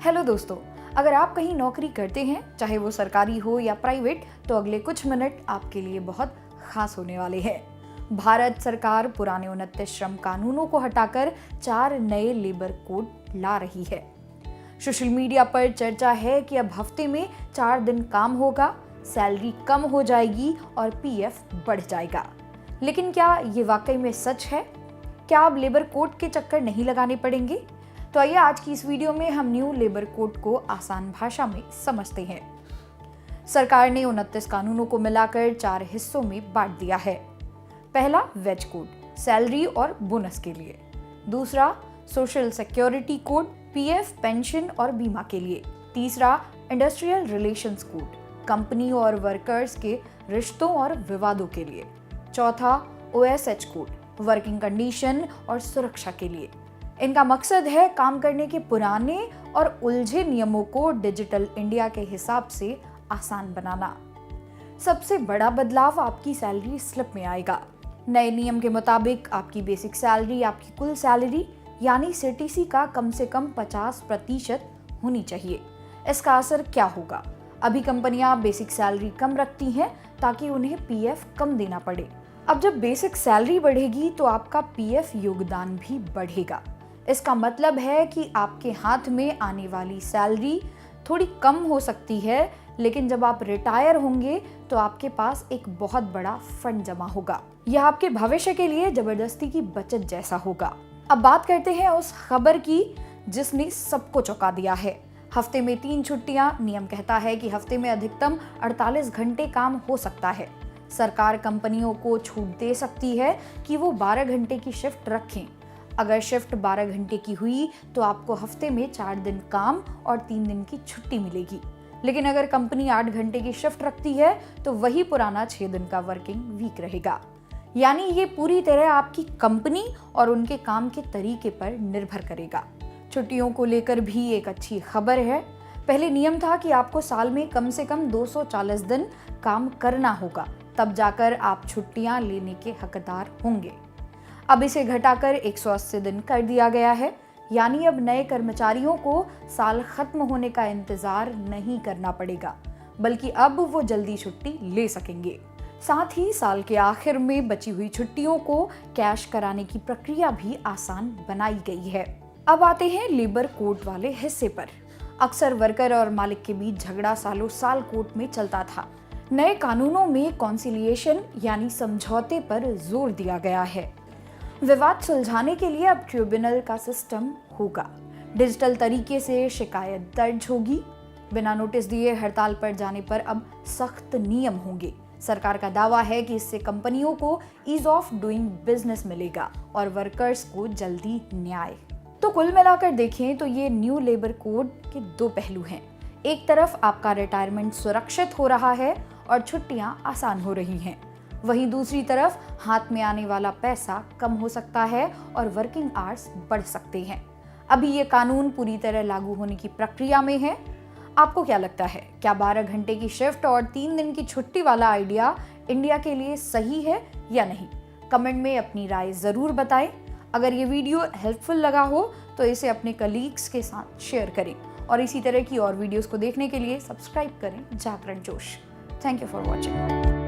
Hello दोस्तों, अगर आप कहीं नौकरी करते हैं, चाहे वो सरकारी हो या प्राइवेट, तो अगले कुछ मिनट आपके लिए बहुत खास होने वाले हैं। भारत सरकार पुराने 29 श्रम कानूनों को हटाकर 4 नए लेबर कोड ला रही है। सोशल मीडिया पर चर्चा है कि अब हफ्ते में 4 दिन काम होगा, सैलरी कम हो जाएगी और पीएफ बढ़ जाएगा। लेकिन क्या ये वाकई में सच है? क्या अब लेबर कोड के चक्कर नहीं लगाने पड़ेंगे? तो आइए आज की इस वीडियो में हम न्यू लेबर कोड को आसान भाषा में समझते हैं। सरकार ने 29 कानूनों को मिलाकर 4 हिस्सों में बांट दिया है। पहला वेज कोड, सैलरी और बोनस के लिए। दूसरा social security code, PF, pension और बीमा के लिए। तीसरा इंडस्ट्रियल रिलेशंस कोड, कंपनी और वर्कर्स के रिश्तों और विवादों के लिए। चौथा ओएसएच कोड, वर्किंग कंडीशन और सुरक्षा के लिए। इनका मकसद है काम करने के पुराने और उलझे नियमों को डिजिटल इंडिया के हिसाब से आसान बनाना। सबसे बड़ा बदलाव आपकी सैलरी स्लिप में आएगा। नए नियम के मुताबिक आपकी बेसिक सैलरी आपकी कुल सैलरी यानी सीटीसी का कम से कम 50% होनी चाहिए। इसका असर क्या होगा? अभी कंपनियां बेसिक सैलरी कम रखती हैं ताकि उन्हें पीएफ कम देना पड़े। अब जब बेसिक सैलरी बढ़ेगी तो आपका पीएफ योगदान भी बढ़ेगा। इसका मतलब है कि आपके हाथ में आने वाली सैलरी थोड़ी कम हो सकती है, लेकिन जब आप रिटायर होंगे तो आपके पास एक बहुत बड़ा फंड जमा होगा। यह आपके भविष्य के लिए जबरदस्ती की बचत जैसा होगा। अब बात करते हैं उस खबर की जिसने सबको चौंका दिया है। हफ्ते में 3 छुट्टियां। नियम कहता है कि हफ्ते में अधिकतम 48 घंटे काम हो सकता है। सरकार कंपनियों को छूट दे सकती है कि वो 12 घंटे की शिफ्ट रखें। अगर शिफ्ट 12 घंटे की हुई तो आपको हफ्ते में 4 दिन काम और 3 दिन की छुट्टी मिलेगी। लेकिन अगर कंपनी 8 घंटे की शिफ्ट रखती है तो वही पुराना 6 दिन का वर्किंग वीक रहेगा। यानी ये पूरी तरह आपकी कंपनी और उनके काम के तरीके पर निर्भर करेगा। छुट्टियों को लेकर भी एक अच्छी खबर है। पहले नियम था कि आपको साल में कम से कम 240 दिन काम करना होगा, तब जाकर आप छुट्टियां लेने के हकदार होंगे। अब इसे घटाकर 180 दिन कर दिया गया है। यानी अब नए कर्मचारियों को साल खत्म होने का इंतजार नहीं करना पड़ेगा, बल्कि अब वो जल्दी छुट्टी ले सकेंगे। साथ ही साल के आखिर में बची हुई छुट्टियों को कैश कराने की प्रक्रिया भी आसान बनाई गई है। अब आते हैं लेबर कोड वाले हिस्से पर। अक्सर वर्कर और मालिक के बीच झगड़ा सालों साल कोर्ट में चलता था। नए कानूनों में कॉन्सिलिएशन यानी समझौते पर जोर दिया गया है। विवाद सुलझाने के लिए अब ट्रिब्यूनल का सिस्टम होगा। डिजिटल तरीके से शिकायत दर्ज होगी। बिना नोटिस दिए हड़ताल पर जाने पर अब सख्त नियम होंगे। सरकार का दावा है कि इससे कंपनियों को ईज ऑफ डूइंग बिजनेस मिलेगा और वर्कर्स को जल्दी न्याय। तो कुल मिलाकर देखें तो ये न्यू लेबर कोड के 2 पहलू हैं। एक तरफ आपका रिटायरमेंट सुरक्षित हो रहा है और छुट्टियां आसान हो रही हैं। वहीं दूसरी तरफ हाथ में आने वाला पैसा कम हो सकता है और वर्किंग आवर्स बढ़ सकते हैं। अभी ये कानून पूरी तरह लागू होने की प्रक्रिया में है। आपको क्या लगता है, क्या 12 घंटे की शिफ्ट और 3 दिन की छुट्टी वाला आइडिया इंडिया के लिए सही है या नहीं? कमेंट में अपनी राय जरूर बताएं। अगर ये वीडियो हेल्पफुल लगा हो तो इसे अपने कलीग्स के साथ शेयर करें और इसी तरह की और वीडियोस को देखने के लिए सब्सक्राइब करें जागरण जोश। Thank you for watching.